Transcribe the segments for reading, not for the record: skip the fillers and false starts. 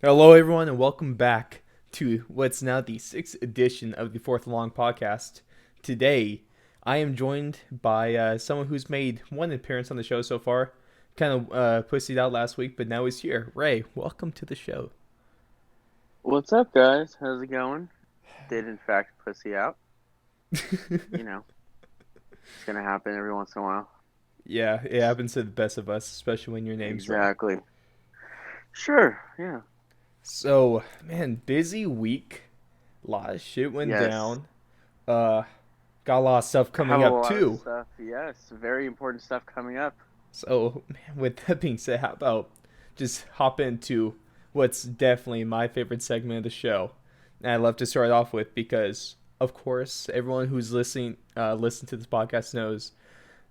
Hello, everyone, and welcome back to what's now the sixth edition of the Fourth Long podcast. Today, I am joined by someone who's made one appearance on the show so far. Kind of pussied out last week, but now he's here. Ray, welcome to the show. What's up, guys? How's it going? Did in fact pussy out. You know, it's gonna happen every once in a while. Yeah, it happens to the best of us, especially when your name's Ray. Exactly. Sure. Yeah. So, man, busy week. A lot of shit went Yes. down. Uh, got a lot of stuff coming Have a up lot of too. stuff. Yes. Very important stuff coming up. So, man, with that being said, how about just hop into what's definitely my favorite segment of the show? And I love to start off with because, of course, everyone who's listen to this podcast knows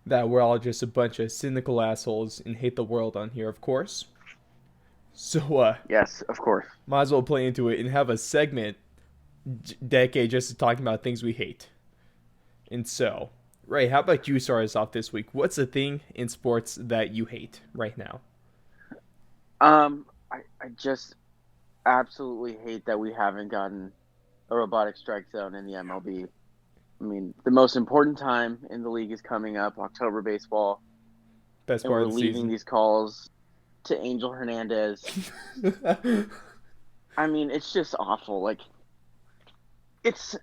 that we're all just a bunch of cynical assholes and hate the world on here, of course. So, Yes, of course. might as well play into it and have a segment decade just to talking about things we hate. And so, Ray, how about you start us off this week? What's the thing in sports that you hate right now? I just absolutely hate that we haven't gotten a robotic strike zone in the MLB. I mean, the most important time in the league is coming up, October baseball, Best and part we're of the leaving season. these calls to Angel Hernandez. I mean, it's just awful. Like, it's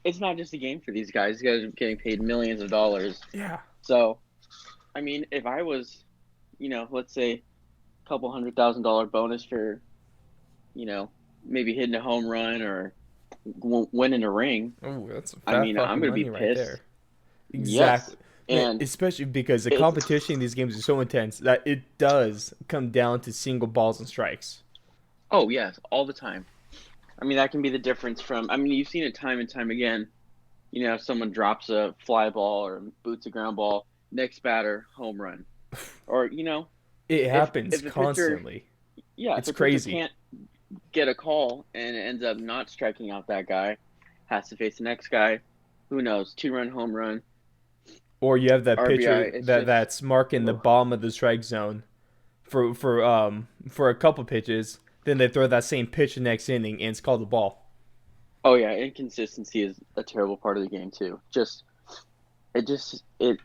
it's not just a game for these guys. These guys are getting paid millions of dollars. Yeah. So, I mean, if I was, let's say a couple $100,000 bonus for, you know, maybe hitting a home run or winning a ring, Oh, that's some I fat mean, I'm fucking gonna be money right pissed. there. Exactly. Yes, Man, and especially because the it's competition in these games is so intense that it does come down to single balls and strikes. oh yes, all the time. I mean, that can be the difference from. I mean, you've seen it time and time again. If someone drops a fly ball or boots a ground ball, next batter home run, or It if happens if the pitcher constantly. yeah, if It's the pitcher crazy. can't get a call and ends up not striking out that guy, has to face the next guy. Who knows? 2-run home run, Or you have that RBI. pitcher It's just that's marking the ugh. bottom of the strike zone for a couple pitches. Then they throw that same pitch the next inning and it's called a ball. Oh yeah, inconsistency is a terrible part of the game too. It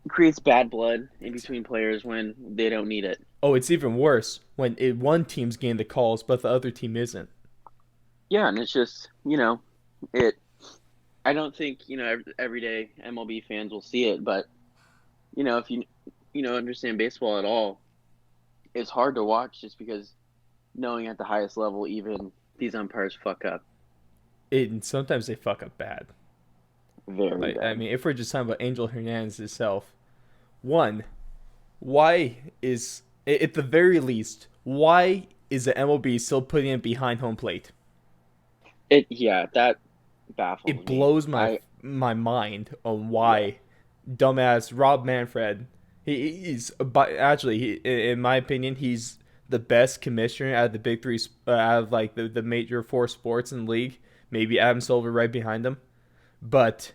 creates bad blood in between players when they don't need it. Oh, it's even worse when one team's getting the calls but the other team isn't. Yeah, and it's just it. I don't think everyday MLB fans will see it, but if you understand baseball at all, it's hard to watch just because knowing at the highest level, even these umpires fuck up And sometimes they fuck up bad. very Like, I bad. mean, if we're just talking about Angel Hernandez himself, one, why is at the very least why is the MLB still putting it behind home plate? That baffles It me. blows my mind on Yeah. why dumbass Rob Manfred. He's but actually in my opinion he's the best commissioner out of the big three out of like the major four sports in the league. Maybe Adam Silver right behind him, but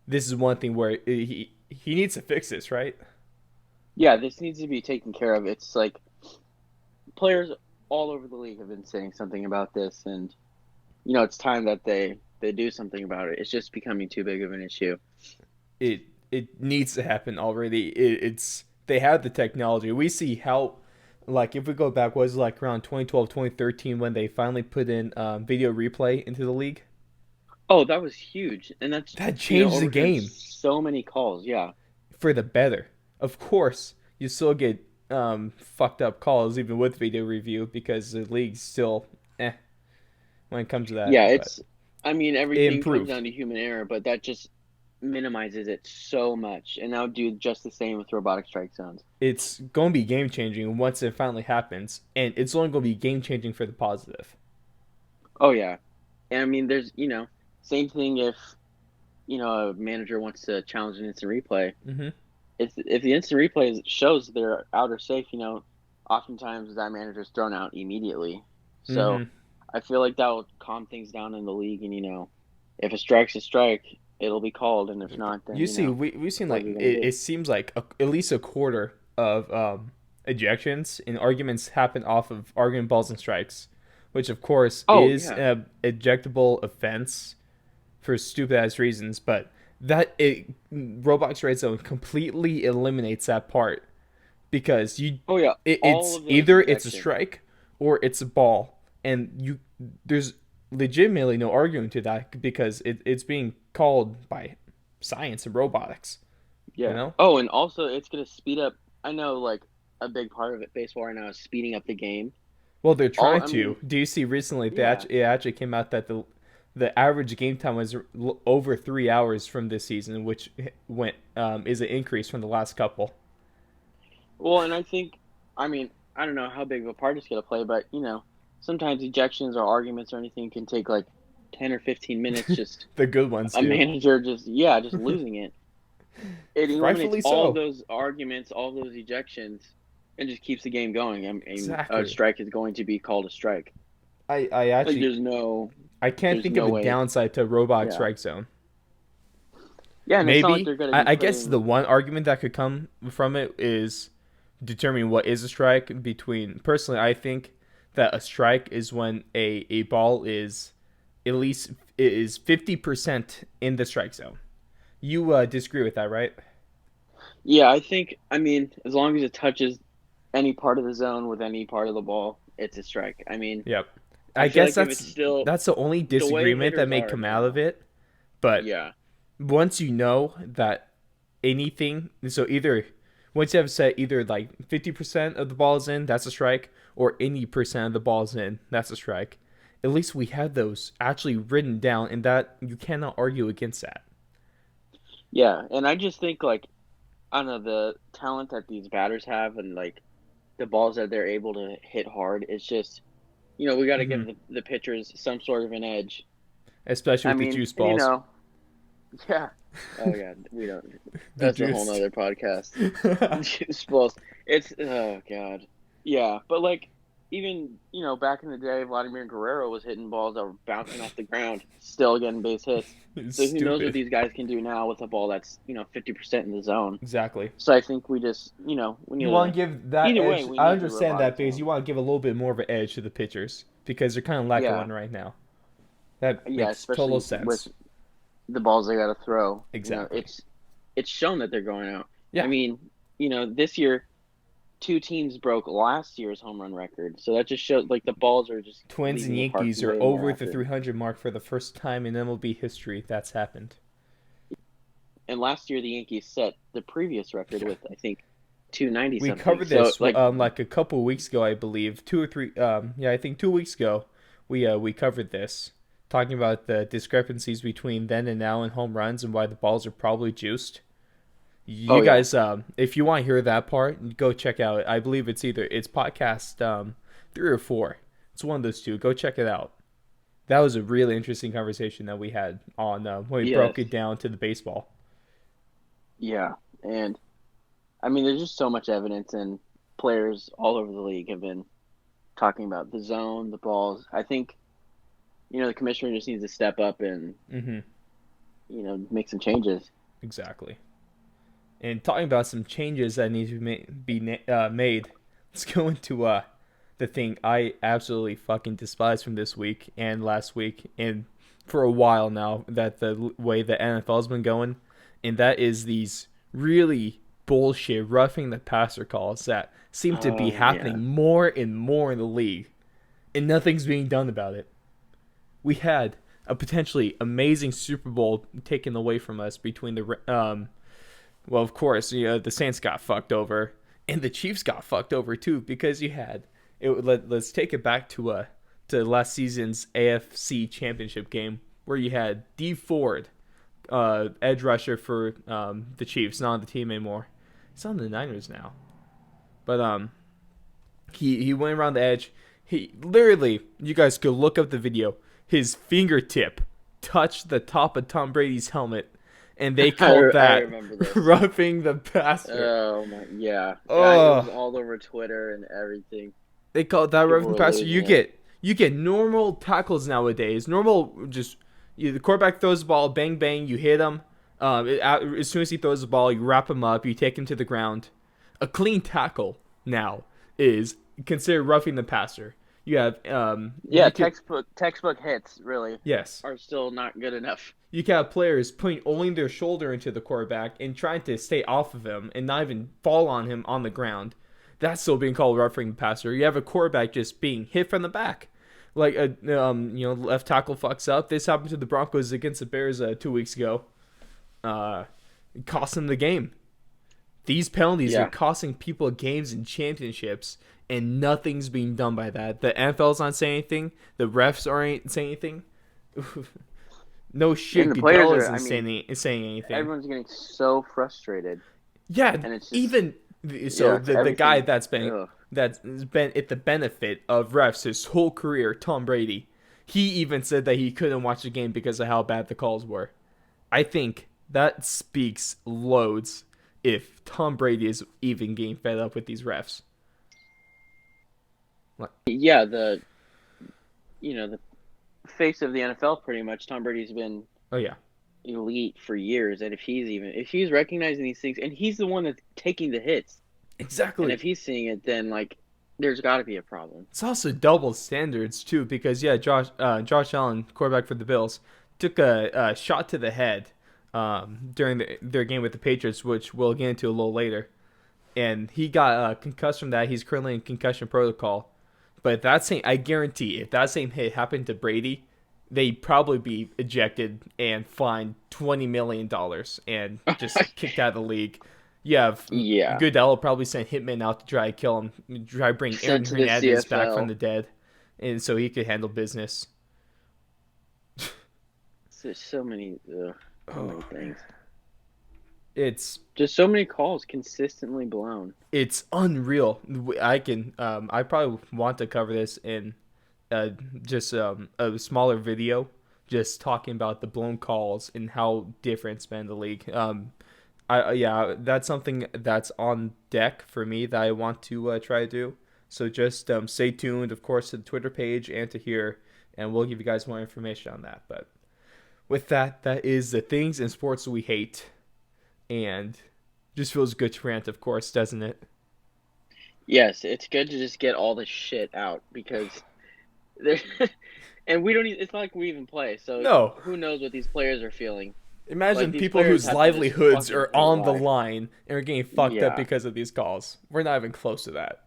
this is one thing where he needs to fix this, right? Yeah, this needs to be taken care of. It's like players all over the league have been saying something about this, and it's time that they do something about it. It's just becoming too big of an issue. It needs to happen already. It's they have the technology. We see how like if we go back was it like around 2012 2013 when they finally put in video replay into the league. Oh, that was huge, and that's That changed the overturned game so many calls. Yeah, for the better. Of course, you still get fucked up calls even with video review because the league's still when it comes to yeah. that, but I mean, it everything comes improved. down to human error, but that just minimizes it so much. And I'll do just the same with robotic strike zones. It's going to be game changing once it finally happens, and it's only going to be game changing for the positive. Oh yeah, and I mean, there's same thing if a manager wants to challenge an instant replay. Mm-hmm. If the instant replay shows they're out or safe, oftentimes that manager's thrown out immediately. So Mm-hmm. I feel like that will calm things down in the league, and if a strike's a strike, it'll be called, and if not, then You see, we've seen what are like you gonna it do? seems like at least a quarter of ejections, and arguments happen off of argument balls and strikes, which of course Oh is yeah, a ejectable offense for stupid ass reasons, but Roblox Red Zone completely eliminates that part because oh yeah. All it's of those either it's a ejections. strike or it's a ball, and there's legitimately no arguing to that because it's being called by science and robotics. You Yeah. know, Oh, and also it's gonna speed up. I know, like a big part of it, baseball right now is speeding up the game. well they're All trying I to. mean, Do you see recently yeah. it actually came out that the average game time was over 3 hours from this season, which went is an increase from the last couple. Well, and I think, I mean, I don't know how big of a part it's gonna play, but sometimes ejections or arguments or anything can take like 10 or 15 minutes. Just The good ones a do. manager just losing it. It eliminates Rightfully all of so. those arguments, all of those ejections, and just keeps the game going. I mean, a Exactly. strike is going to be called a strike. I Like actually there's I can't think of no a way. downside to Robot Yeah, Strike Zone. yeah, and it's not like Maybe they're going to be I guess the putting. one argument that could come from it is determining what is a strike. Between personally, I think that a strike is when a ball is at least is 50% in the strike zone. You disagree with that, right? Yeah, I think. I mean, as long as it touches any part of the zone with any part of the ball, it's a strike. I mean, Yep. I I feel guess like if it's still that's the only the way disagreement that hitters may are come out of now, it. But yeah, once you know that anything, so either once you have set either like 50% of the balls in, that's a strike, or any percent of the balls in, that's a strike. At least we had those actually written down, and that you cannot argue against that. yeah, and I just think like I don't know the talent that these batters have and like the balls that they're able to hit hard. It's just we got to Hmm. give the pitchers some sort of an edge. Especially I with the mean, juice balls. yeah. Oh god, we don't. The That's a whole juiced. nother podcast. Juice balls. It's oh god. Yeah, but like even back in the day, Vladimir Guerrero was hitting balls that were bouncing off the ground, still getting base hits. It's So who knows what stupid. these guys can do now with a ball that's 50% in the zone. Exactly. So I think we just we need You want to. to give that Either way, edge. we I need the understand that robotic because zone. you want to give a little bit more of an edge to the pitchers because they're kind of lacking Yeah, one right now. That yeah, makes total especially with sense. the balls they got to throw. Exactly. It's shown that they're going out. I Yeah. mean, this year two teams broke last year's home run record, so that just shows like the balls are just Twins and leaving the park Yankees are way more over the often. 300 mark for the first time in MLB history. That's happened. And last year the Yankees set the previous record Yeah. with I think 290 We something. covered So this like like a couple weeks ago, I believe, 2 or 3. Yeah, I think 2 weeks ago, we covered this, talking about the discrepancies between then and now in home runs and why the balls are probably juiced. You oh yeah, guys, if you want to hear that part, go check out. I believe it's podcast 3 or 4. It's one of those two. Go check it out. That was a really interesting conversation that we had on when we yes, broke it down to the baseball. yeah, and I mean there's just so much evidence and players all over the league have been talking about the zone, the balls. I think the commissioner just needs to step up and Mm-hmm. make some changes. Exactly. And talking about some changes that need to made, let's go into the thing I absolutely fucking despise from this week and last week and for a while now, that the way the NFL's been going, and that is these really bullshit roughing the passer calls that seem to be Oh yeah. happening more and more in the league, and nothing's being done about it. We had a potentially amazing Super Bowl taken away from us between well, of course, the Saints got fucked over, and the Chiefs got fucked over too because you had it. Let's take it back to last season's AFC Championship game where you had D Ford, edge rusher for the Chiefs, not on the team anymore. He's on the Niners now, but he went around the edge. He literally, you guys could look up the video. His fingertip touched the top of Tom Brady's helmet, and they called I that remember this. roughing the passer. Oh my, yeah, yeah. It was Oh, all over Twitter and everything. they called that People roughing the were passer. losing it. You get normal tackles nowadays. Normal, just the quarterback throws the ball, bang bang, you hit him. As soon as he throws the ball, you wrap him up, you take him to the ground. A clean tackle. now is considered roughing the passer. You have Yeah, you could textbook hits really yes are still not good enough. you can have players putting only their shoulder into the quarterback and trying to stay off of him and not even fall on him on the ground. That's still being called roughing the passer. You have a quarterback just being hit from the back. Like a left tackle fucks up. This happened to the Broncos against the Bears 2 weeks ago. It cost them the game. These penalties are Yeah. costing people games and championships, and nothing's being done by that. The NFL's not saying anything. The refs aren't saying anything. No shit, And the players Goodell are, isn't I mean, saying anything. everyone's getting so frustrated. Yeah, And it's just, even so, yeah, the guy everything. Ugh. that's been at the benefit of refs his whole career, Tom Brady. He even said that he couldn't watch the game because of how bad the calls were. I think that speaks loads if Tom Brady is even getting fed up with these refs. Like, Yeah, the face of the NFL pretty much. Tom Brady's been oh yeah, elite for years, and if he's recognizing these things, and he's the one that's taking the hits, and exactly. if he's seeing it, then like there's got to be a problem. It's also double standards too, because yeah, Josh Allen, quarterback for the Bills, took a shot to the head during their game with the Patriots, which we'll get into a little later, and he got concussed from that. He's currently in concussion protocol. But if that same, I guarantee, if that same hit happened to Brady, they'd probably be ejected and fined $20 million and just kicked out of the league. You have Yeah, Goodell probably sent hitmen out to try to kill him, try to bring Aaron sent to the Hernandez back from CFL. the dead, and so he could handle business. There's so many Oh, things. it's Just so many calls consistently blown. it's unreal. I probably want to cover this in just a smaller video, just talking about the blown calls and how different it's been in the league. Yeah, that's something that's on deck for me that I want to try to do. So just stay tuned, of course, to the Twitter page and to here, and we'll give you guys more information on that. But with that, that is the things in sports we hate, and just feels good to rant, of course, doesn't it? Yes, it's good to just get all the shit out because there, and we don't. It's not like we even play, so No, who knows what these players are feeling? Like imagine these people players whose have to just livelihoods fucking are on the fly. line and are getting fucked up Yeah, because of these calls. We're not even close to that.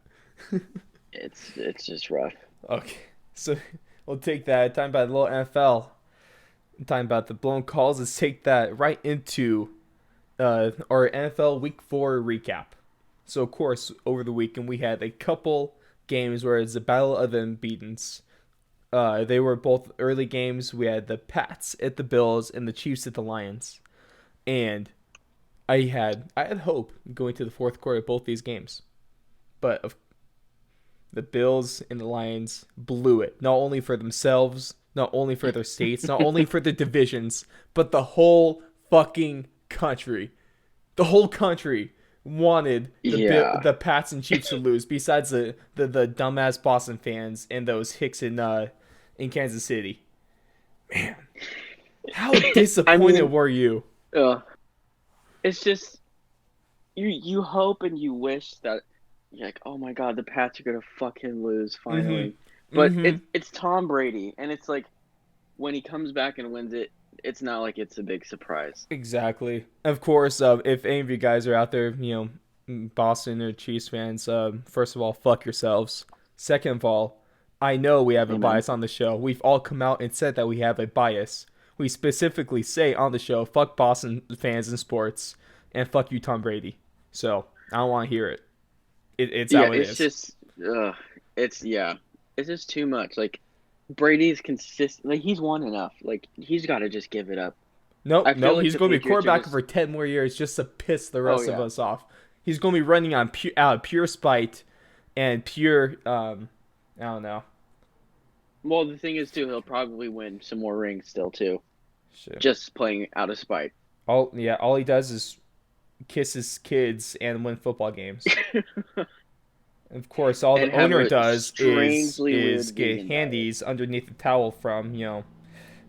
it's just rough. Okay, so we'll take that. Time about a little NFL. Time about the blown calls. Let's take that right into our NFL Week 4 recap. So, of course, over the weekend we had a couple games where it's the battle of the unbeatens. They were both early games. We had the Pats at the Bills and the Chiefs at the Lions. And I had hope going to the fourth quarter of both these games. But the Bills and the Lions blew it. Not only for themselves, not only for their states, not only for the divisions, but the whole fucking country. The whole country wanted Yeah, the Pats and Chiefs to lose. Besides the dumbass Boston fans and those Hicks in Kansas City. Man, how I disappointed mean, were you? uh, it's just you hope and you wish that you're like, oh my god, the Pats are gonna fucking lose Mm-hmm. finally. But Mm-hmm. it's Tom Brady, and it's like when he comes back and wins it, it's not like it's a big surprise. Exactly. Of course, if any of you guys are out there, Boston or Chiefs fans, first of all, fuck yourselves. Second of all, I know we have a Amen. bias on the show. We've all come out and said that we have a bias. We specifically say on the show, fuck Boston fans in sports, and fuck you, Tom Brady. So I don't want to hear it. It's Yeah, how it it's is. just, yeah, it's just too much. Like Brady's consistent. Like he's won enough. Like he's got to just give it up. Nope, I feel nope. like He's the going to be Patriots are quarterback just. for 10 more years just to piss the Oh rest of yeah. us off. He's going to be running on out of pure spite and pure, I don't know. Well, the thing is too, he'll probably win some more rings still too, Shit. just playing out of spite. All he does is kiss his kids and win football games. Of course, all the And have owner a does strangely is weird get vegan diet. handies underneath the towel from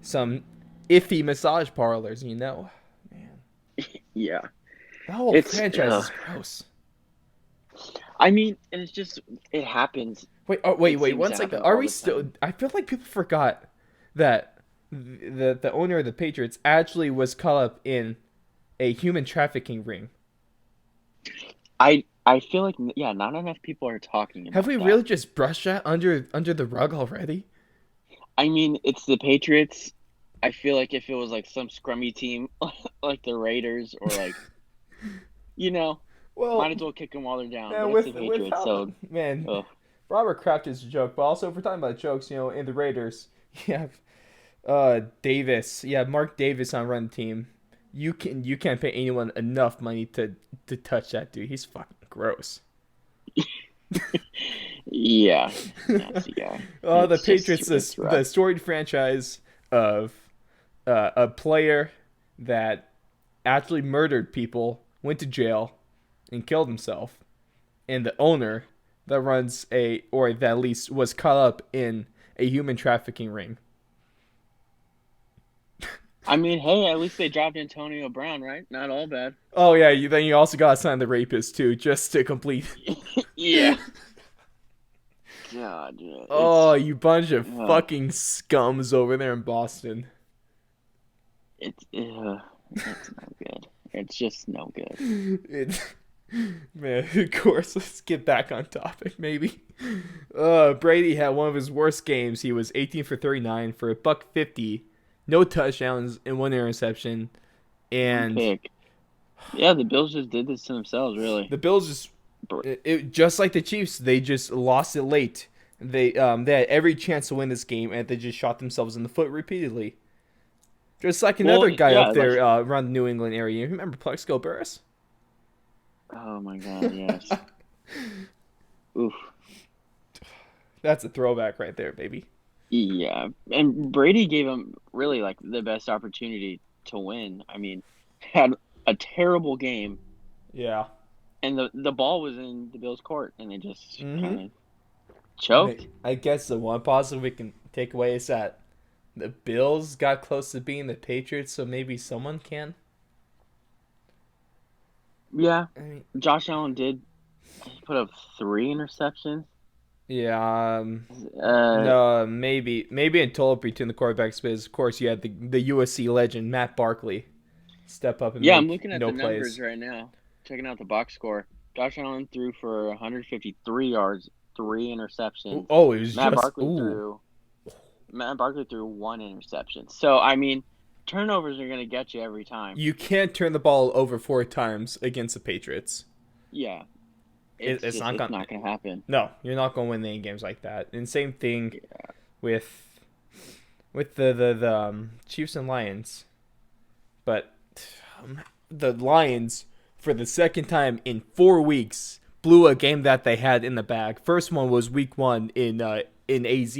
some iffy massage parlors. Man, Yeah, the whole it's franchise is gross. I mean, and it's just it happens. Wait, It wait. seems One to second. happen Are all we the still? time. I feel like people forgot that the owner of the Patriots actually was caught up in a human trafficking ring. I feel like yeah, not enough people are talking Have about we that. really just brushed that under the rug already? I mean, it's the Patriots. I feel like if it was like some scrummy team like the Raiders or like you know, Well, might as well kick them while they're down. But man, it's the with Patriots, how so man, ugh. Robert Kraft is a joke, but also if we're talking about jokes, in the Raiders, you have Davis, Mark Davis on run team. You can't pay anyone enough money to touch that dude. He's fucking gross. Yeah, nasty guy. The It's just Patriots, it's the rough. storied franchise of a player that actually murdered people, went to jail, and killed himself, and the owner that runs or that at least was caught up in a human trafficking ring. I mean, hey, at least they dropped Antonio Brown, right? Not all bad. Oh yeah, then you also got to sign the rapist too, just to complete. Yeah. God, yeah, Oh, you bunch of uh, fucking scums over there in Boston. it's it's no good. It's just no good. It, man, of course. Let's get back on topic, maybe. Brady had one of his worst games. He was 18 for 39 for a buck 50, no touchdowns and one interception, One and pick. Yeah, the Bills just did this to themselves, really. the Bills just like the Chiefs, they just lost it late. They had every chance to win this game, and they just shot themselves in the foot repeatedly. Just like Well, another guy yeah, up like there around the New England area. You remember Plexico Burris? oh my God, yes. Oof. That's a throwback right there, baby. Yeah, and Brady gave him really like the best opportunity to win. I mean, had a terrible game, Yeah. and the ball was in the Bills' court, and they just Mm-hmm. kind of choked. I guess the one positive we can take away is that the Bills got close to being the Patriots, so maybe someone can. Yeah, I mean, Josh Allen did put up 3 interceptions. yeah. Uh, No, maybe in total between the quarterbacks, but of course you had the USC legend Matt Barkley step up and yeah, I'm make looking at no the numbers plays. right now, checking out the box score. Josh Allen threw for 153 yards, 3 interceptions. Oh, it was Matt just Barkley threw Matt Barkley threw 1 interception. So I mean, turnovers are gonna get you every time. you can't turn the ball over 4 times against the Patriots. Yeah, It's not it's gonna. not gonna happen. No, you're not gonna win any games like that. And same thing Yeah. with the Chiefs and Lions. But the Lions, for the second time in 4 weeks, blew a game that they had in the bag. First one was Week 1 in AZ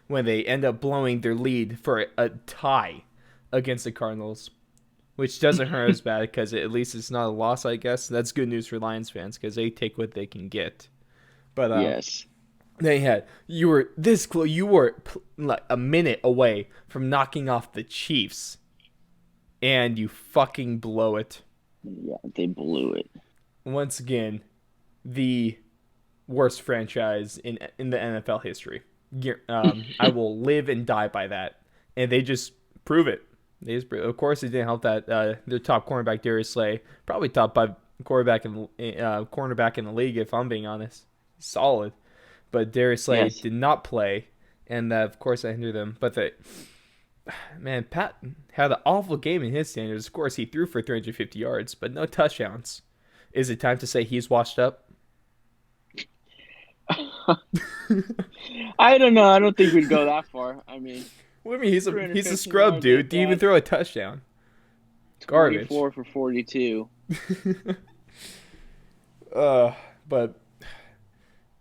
when they end up blowing their lead for a tie against the Cardinals, which doesn't hurt as bad because at least it's not a loss. I guess that's good news for Lions fans because they take what they can get. But Yes. they had you were this close. You were like a minute away from knocking off the Chiefs, and you fucking blow it. Yeah, they blew it. Once again, the worst franchise in the NFL history. I will live and die by that, and they just prove it. Of course, it didn't help that their top cornerback Darius Slay, probably top 5 cornerback in the league. If I'm being honest, solid. But Darius Slay Yes. did not play, and of course I hindered them. But man, Pat had an awful game in his standards. Of course, he threw for 350 yards, but no touchdowns. Is it time to say he's washed up? I don't know. I don't think we'd go that far. I mean, What do you mean he's a 350 scrub, yards dude? ain't Didn't even bad. throw a touchdown. Garbage. 24 for 42. uh, but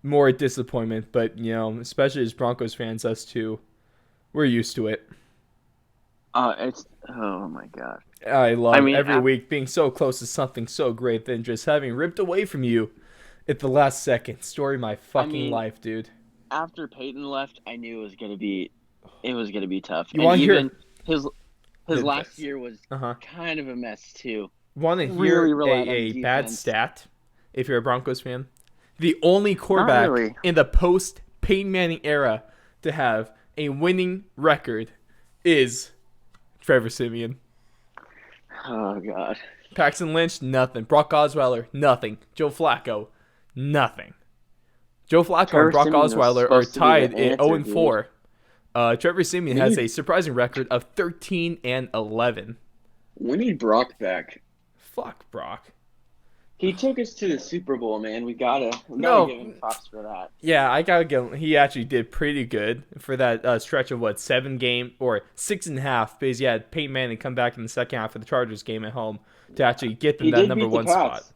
more disappointment. But especially as Broncos fans, us too, we're used to it. It's oh my God. I I love mean, every week being so close to something so great than just having ripped away from you at the last second. Story of my I fucking mean, life, dude. after Peyton left, I knew it was gonna be tough. You And want to hear even his last this? year was Uh huh. kind of a mess too. Want to Really hear relied on a bad defense. stat if you're a Broncos fan? The only Not quarterback really. in the post Peyton Manning era to have a winning record is Trevor Siemian. Oh God. Paxton Lynch, nothing. Brock Osweiler, nothing. Joe Flacco, nothing. Joe Flacco and Trevor Brock Simeon was Osweiler are supposed to be the tied at 0 answer, and dude. 4. Trevor Siemian We has need a surprising record of 13 and 11. we need Brock back. Fuck Brock. He took us to the Super Bowl, man. We gotta give him No, props for that. yeah, I gotta give him. He actually did pretty good for that stretch of what 7 game or 6.5 because he had Peyton Manning come back in the second half of the Chargers game at home to actually get them He that did number beat the one spot. Pats.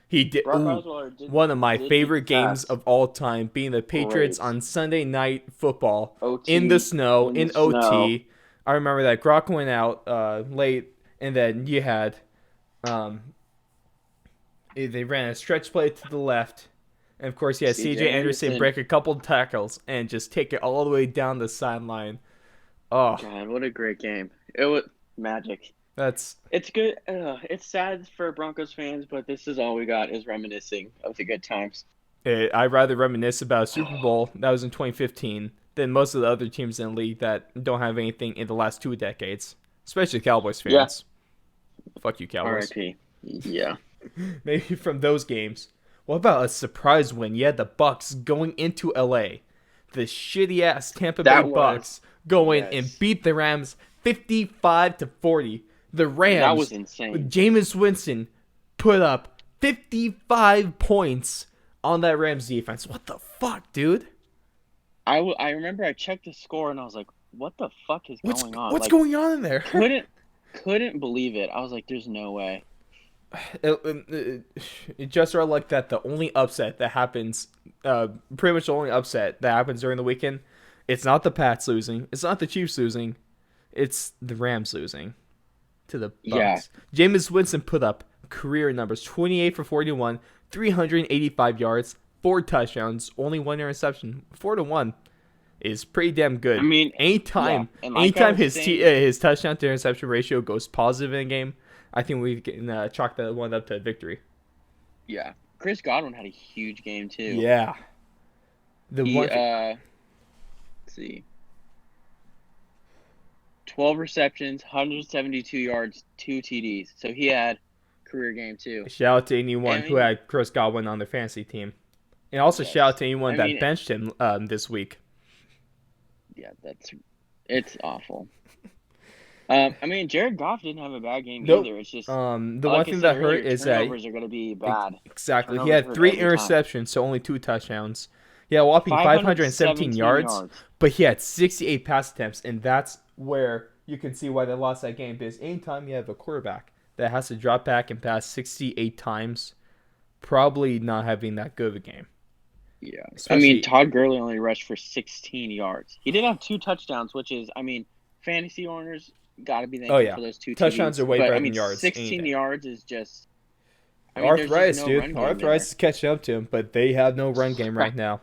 He did. Brock Ooh, Osweiler did one of my did beat the favorite games Pats. of all time being the Patriots Great. on Sunday Night Football in the OT snow in the in snow. OT. I remember that Gronk went out late, and then you had um, they ran a stretch play to the left, and of course you had C.J. C.J. Anderson break a couple tackles and just take it all the way down the sideline. Oh, God, what a great game! It was magic. that's It's good. It's sad for Broncos fans, but this is all we got is reminiscing of the good times. it. I'd rather reminisce about a Super Bowl that was in 2015 than most of the other teams in the league that don't have anything in the last 2 decades, especially Cowboys Yeah. fans. Fuck you, Cowboys. R.I.P. Yeah. Maybe from those games. What about a surprise win? You had the Bucks going into LA. The shitty ass Tampa Bay That was Bucks going and yes. beat the Rams 55-40. The That Rams was with insane. Jameis Winston put up 55 points on that Rams defense. What the fuck, dude? I remember I checked the score and I was like, "What the fuck is What's going on?" what's Like, going on in there? couldn't believe it. I was like, "There's no way." It just are like that. The only upset that happens, pretty much the only upset that happens during the weekend, it's not the Pats losing, it's not the Chiefs losing, it's the Rams losing to the Yeah. Bucks. Jameis Winston put up career numbers: 28 for 41, 385 yards, 4 touchdowns, only 1 interception. 4-1 is pretty damn good. I mean, anytime, yeah. And like I anytime was his touchdown to interception ratio goes positive in a game, I think we can chalk that one up to victory. Yeah. Chris Godwin had a huge game too. Yeah. The He one. let's see. 12 receptions, 172 yards, 2 TDs. So he had career game too. Shout out to anyone I who mean- had Chris Godwin on their fantasy team, and also Yes. shout out to anyone I that mean- benched him this week. Yeah, it's awful. I mean, Jared Goff didn't have a bad game Nope. either. It's just The like one I thing said that earlier, hurt is that turnovers are going to be bad. exactly he Turnovers had hurt 3 every time. interceptions, so only 2 touchdowns. He had a whopping 517 yards, but he had 68 pass attempts, and that's where you can see why they lost that game. Because anytime you have a quarterback that has to drop back and pass 68 times, probably not having that good of a game. Yeah. I Especially- mean, Todd Gurley only rushed for 16 yards. He did have 2 touchdowns, which is, I mean, fantasy owners got to be thankful for those 2 Touchdowns TDs. are way But, better I than mean, yards, 16 anything. yards is just there's just Arthritis, no dude. run game Arthritis is catching up to him, but they have no run game right now.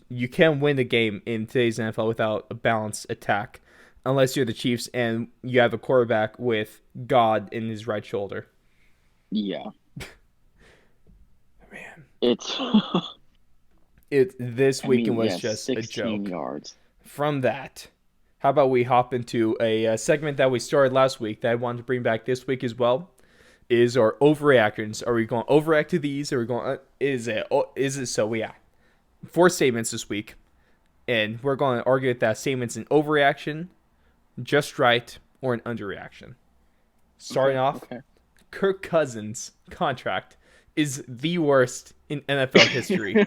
You can't win the game in today's NFL without a balanced attack, unless you're the Chiefs and you have a quarterback with God in his right shoulder. Yeah. Man, It's this I weekend mean, was yeah, just a 16 joke. yards. From that, how about we hop into a segment that we started last week that I wanted to bring back this week as well? Is our overreactions? Are we going to overreact to these? Are we going? Is it so? Yeah. 4 statements this week, and we're going to argue if that statement's an overreaction, just right, or an underreaction. Starting off, Okay. Kirk Cousins' contract is the worst in NFL history.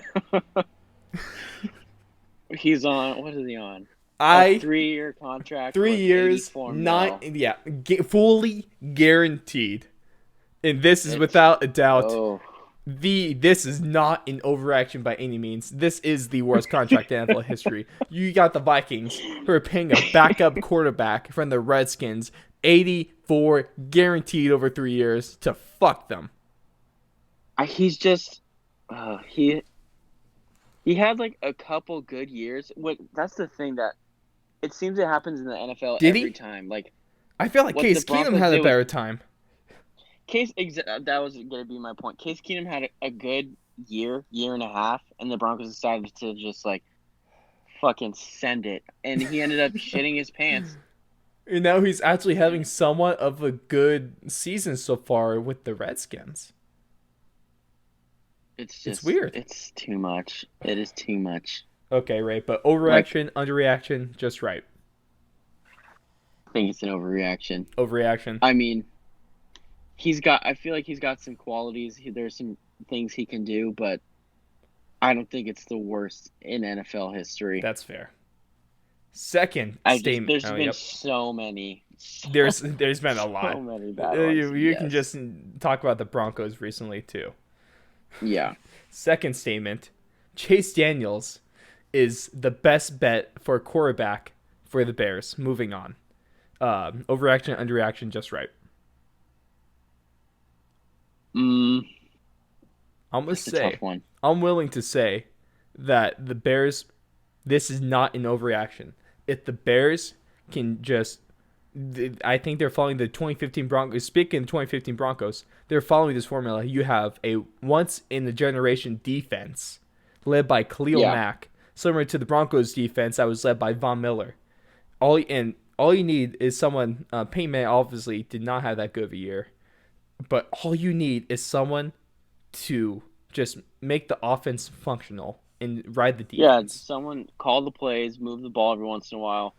He's on. What is he on? I A 3-year contract. 3 worth years, 84 not mil. yeah, fully guaranteed, and this is It's- without a doubt. Oh, This is not an overreaction by any means. This is the worst contract in NFL history. You got the Vikings who are paying a backup quarterback from the Redskins 84 guaranteed over 3 years to fuck them. he's just he had like a couple good years. That's the thing that it seems it happens in the NFL Did he? every time. Like I feel like What Case the Keenum Broncos had a did better time. that was going to be my point. Case Keenum had a good year and a half, and the Broncos decided to just like fucking send it, and he ended up shitting his pants. And now he's actually having somewhat of a good season so far with the Redskins. It's weird. It's too much. It is too much. Okay, right, but Like, overreaction, underreaction, just right. I think it's an overreaction. Overreaction. I mean, I feel like he's got some qualities. There's some things he can do, but I don't think it's the worst in NFL history. That's fair. Second statement. There's Oh, been yep. so many, There's been a so lot. many bad ones. You can Yes. just talk about the Broncos recently too. Yeah. Second statement: Chase Daniels is the best bet for a quarterback for the Bears. Moving on. Overreaction, underreaction, just right. Mm, I'm gonna that's a tough say, one. I'm willing to say that the Bears. This is not an overreaction. If the Bears can just, I think they're following the 2015 Broncos. Speaking of the 2015 Broncos, they're following this formula. You have a once in a generation defense led by Khalil Yeah. Mack, similar to the Broncos defense that was led by Von Miller. All you need is someone. Peyton Manning obviously did not have that good of a year, but all you need is someone to just make the offense functional and ride the Yeah. defense. Someone call the plays, move the ball every once in a while.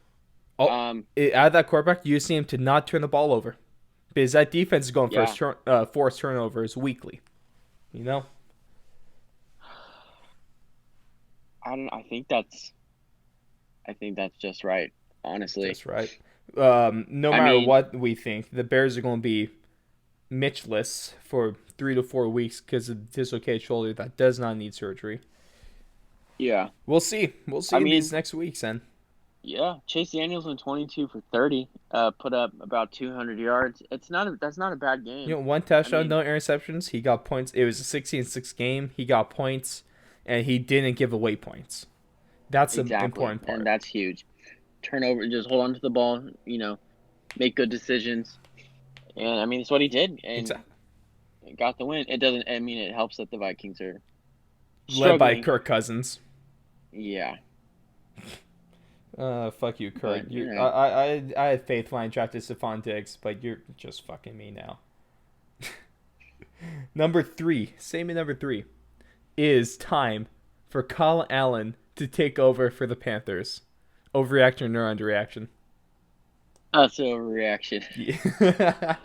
Oh, Um. out of that quarterback, you see him to not turn the ball over because that defense is going for Yeah. forced turnovers weekly. You know, I don't. I think that's just right. Honestly. just right. No I matter mean, what we think, the Bears are going to be Mitchless for 3 to 4 weeks because of dislocated shoulder that does not need surgery. yeah. We'll see. We'll I see these mean, next weeks, and yeah. Chase Daniels went 22 for 30. Put up about 200 yards. That's not a bad game. one I touchdown, mean, no interceptions. He got points. It was a 16-6 game. He got points, and he didn't give away points. That's the exactly, important and part. that's huge. Turnover, just hold on to the ball. Make good decisions, and I mean, it's what he did, and Exactly. got the win. It doesn't. I mean, it helps that the Vikings are Led by struggling. Kirk Cousins. Yeah, Fuck you, Kurt. but I had faith when I drafted Stephon Diggs, but you're just fucking me now. Number three, statement number three, is time for Kyle Allen to take over for the Panthers. Overreaction or underreaction? that's a reaction. Yeah.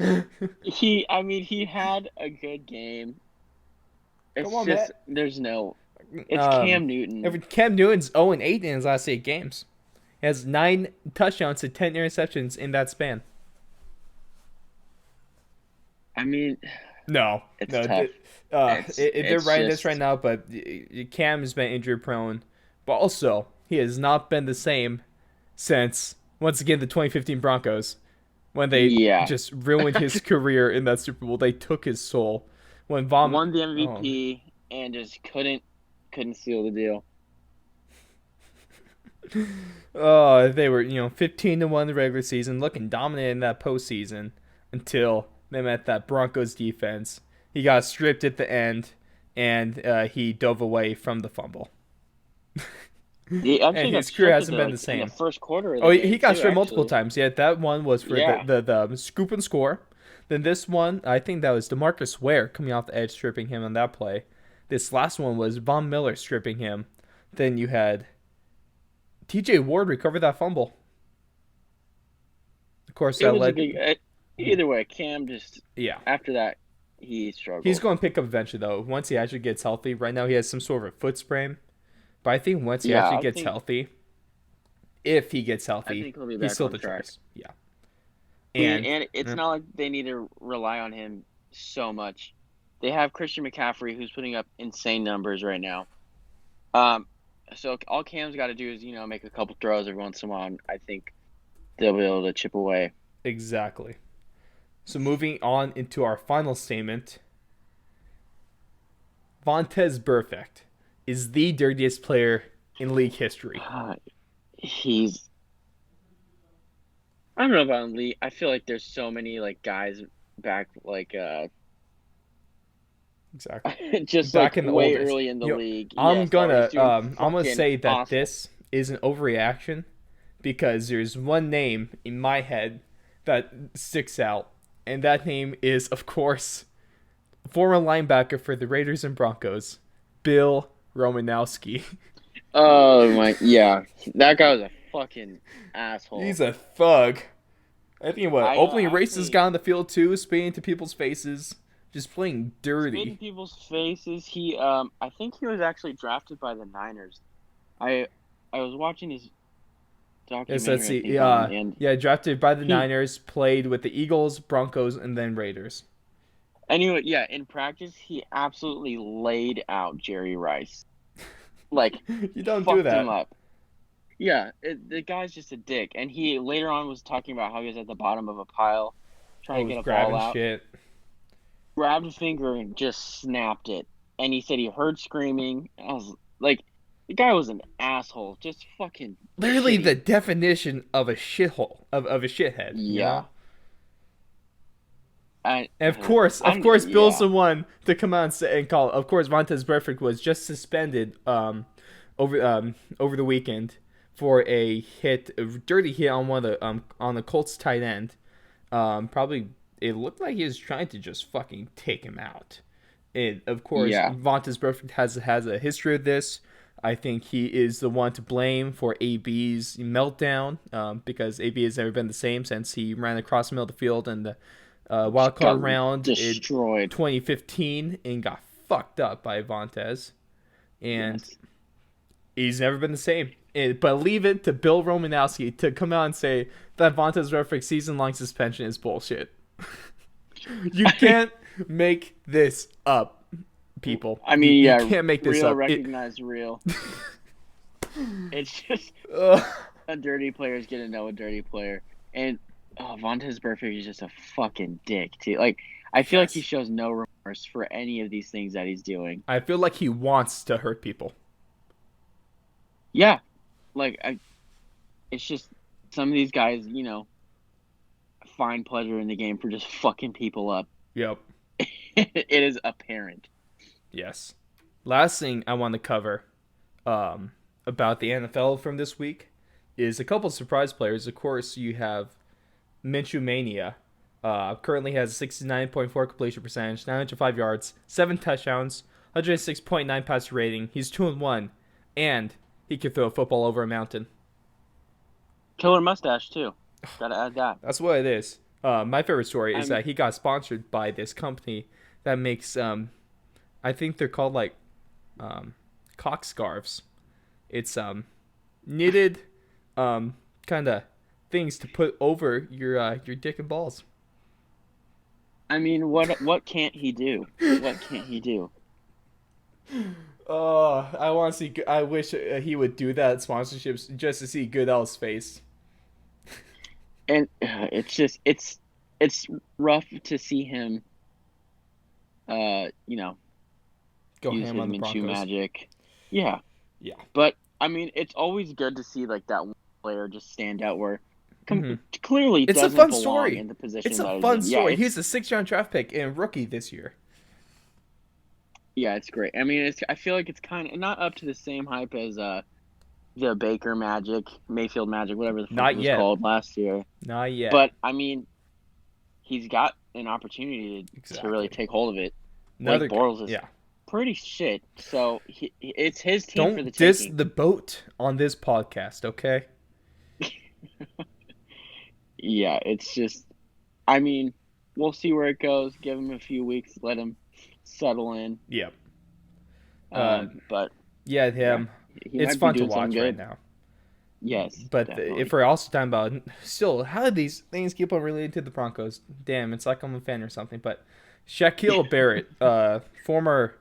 I mean, he had a good game. Come It's on, just Matt. it's Um, Cam Newton. Cam Newton's 0-8 in his last 8 games. He has 9 touchdowns to 10 interceptions in that span. I mean, No, it's no. tough. They're It's writing this right just now, but Cam has been injury prone. But also, he has not been the same since, once again, the 2015 Broncos. When they yeah. just ruined his career in that Super Bowl. They took his soul. When Vom. Won the Oh. MVP and just couldn't seal the deal. Oh, they were 15-1 in the regular season, looking dominant in that postseason until they met that Broncos defense. He got stripped at the end, and he dove away from the fumble. He And actually got his career stripped hasn't been the in the same. first quarter of Oh, the he game got too. stripped multiple Actually, times. Yeah, that one was for yeah, the scoop and score. Then this one, I think that was DeMarcus Ware coming off the edge, stripping him on that play. This last one was Von Miller stripping him. Then you had T.J. Ward recover that fumble. Of course, it that was a led. good. Either way, Cam just Yeah, after that he he's struggled. going to pick up eventually though. Once he actually gets healthy. Right now he has some sort of a foot sprain, but I think once he Yeah, actually gets healthy, if he gets I healthy, think he'll be he's back still on the track. choice. Yeah, I mean, and and it's not like they need to rely on him so much. They have Christian McCaffrey who's putting up insane numbers right now. Um, so all Cam's got to do is make a couple throws every once in a while. And I think they'll be able to chip away. exactly. So moving on into our final statement, Vontez Burfict is the dirtiest player in league history. He's I don't know about Lee. I feel like there's so many like guys back like Exactly. just like Back in the way oldest. early in the You know, league. Yes, oh, he's doing I'm gonna fucking say that awesome. this is an overreaction because there's one name in my head that sticks out, and that name is, of course, former linebacker for the Raiders and Broncos, Bill Romanowski. Oh my, yeah, that guy was a fucking asshole. He's a thug. I think what I opening races actually got on the field too, spitting to people's faces, just playing spit in dirty. people's faces. I think he was actually drafted by the Niners. I I was watching his Yes, let's documentary, I see. think, on him, and Yeah, drafted by the he Niners, played with the Eagles, Broncos, and then Raiders. anyway, yeah, in practice he absolutely laid out Jerry Rice, like You don't do fucked him that. up. Yeah, the guy's just a dick, and he later on was talking about how he was at the bottom of a pile I trying to was get a ball grabbing out, shit. grabbed a finger and just snapped it, and he said he heard screaming. I was like, the guy was an asshole, just fucking Literally the shitty. definition of a shithole of a shithead. You know. Yeah, I, And of I'm course, Bill's yeah. the one to come out and say and call. Of course, Vontez Burfict was just suspended over the weekend for a dirty hit on one of the on the Colts tight end. Probably it looked like he was trying to just fucking take him out. And of course, Yeah, Vontez Burfict has a history of this. I think he is the one to blame for AB's meltdown because AB has never been the same since he ran across the middle of the field in the wild got card round in destroyed. 2015 and got fucked up by Vontez. And Yes. he's never been the same. But leave it to Bill Romanowski to come out and say that Vontez Burfict season-long suspension is bullshit. You can't make this up, people. I You, mean, you yeah, can't make this real up. recognize real. It's just Uh, a dirty player is gonna know a dirty player, and Vontez Burfict is just a fucking dick too. Like, I feel like he yes. shows no remorse for any of these things that he's doing. I feel like he wants to hurt people. Yeah, it's just some of these guys, find pleasure in the game for just fucking people up. Yep. It is apparent. Yes. Last thing I want to cover about the NFL from this week is a couple of surprise players. Of course, you have Minshew Mania. Currently has a 69.4 completion percentage, 905 yards, 7 touchdowns, 106.9 passer rating. He's 2-1, and he can throw a football over a mountain. Killer mustache too. Gotta add that. That's what it is. My favorite story is I'm that he got sponsored by this company that makes, I think they're called like cock scarves. It's knitted kind of things to put over your dick and balls. I mean, what can't he do? What can't he do? Oh, I want to see. I wish he would do that at sponsorships just to see Goodell's face. And it's just it's rough to see him you know, Go use ham his on the Minshew Broncos. magic. Yeah. Yeah. But I mean, it's always good to see like that one player just stand out where hmm clearly It's a doesn't fun belong story. in the It's position a that he's fun in. Yeah, story. He's a 6th round draft pick and rookie this year. it's great. I mean, I feel like it's kind of not up to the same hype as the Baker Magic, Mayfield Magic, whatever the fuck it Not was yet. called last year. Not yet. But I mean, he's got an opportunity to really Exactly. take hold of it. Blake Another. Bortles is Yeah. pretty shit, so it's his team for the Don't diss taking. the boat on this podcast, okay? Yeah, it's just, I mean, we'll see where it goes. Give him a few weeks, let him settle in. Yep. But Yeah, yeah, him. he It's might be fun to doing something watch right good. now. Yes, But definitely. if we're also talking about still, how do these things keep on related to the Broncos? Damn, it's like I'm a fan or something. But Shaquille Barrett, former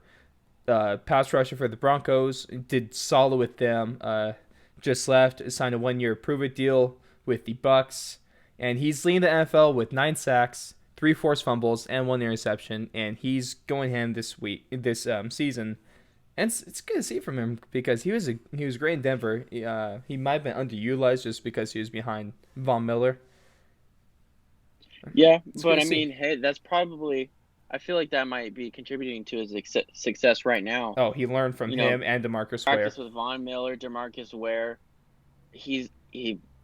pass rusher for the Broncos, did solid with them. Just left, signed a 1-year prove-it deal with the Bucks, and he's leading the NFL with 9 sacks, 3 forced fumbles, and 1 interception. And he's going ham this season. And it's good to see from him because he was great in Denver. He might have been underutilized just because he was behind Von Miller. Yeah, It's good but to I see. mean, hey, that's probably I feel like that might be contributing to his success right now. Oh, he learned from You know, him and DeMarcus Ware. practice with Von Miller, DeMarcus Ware. He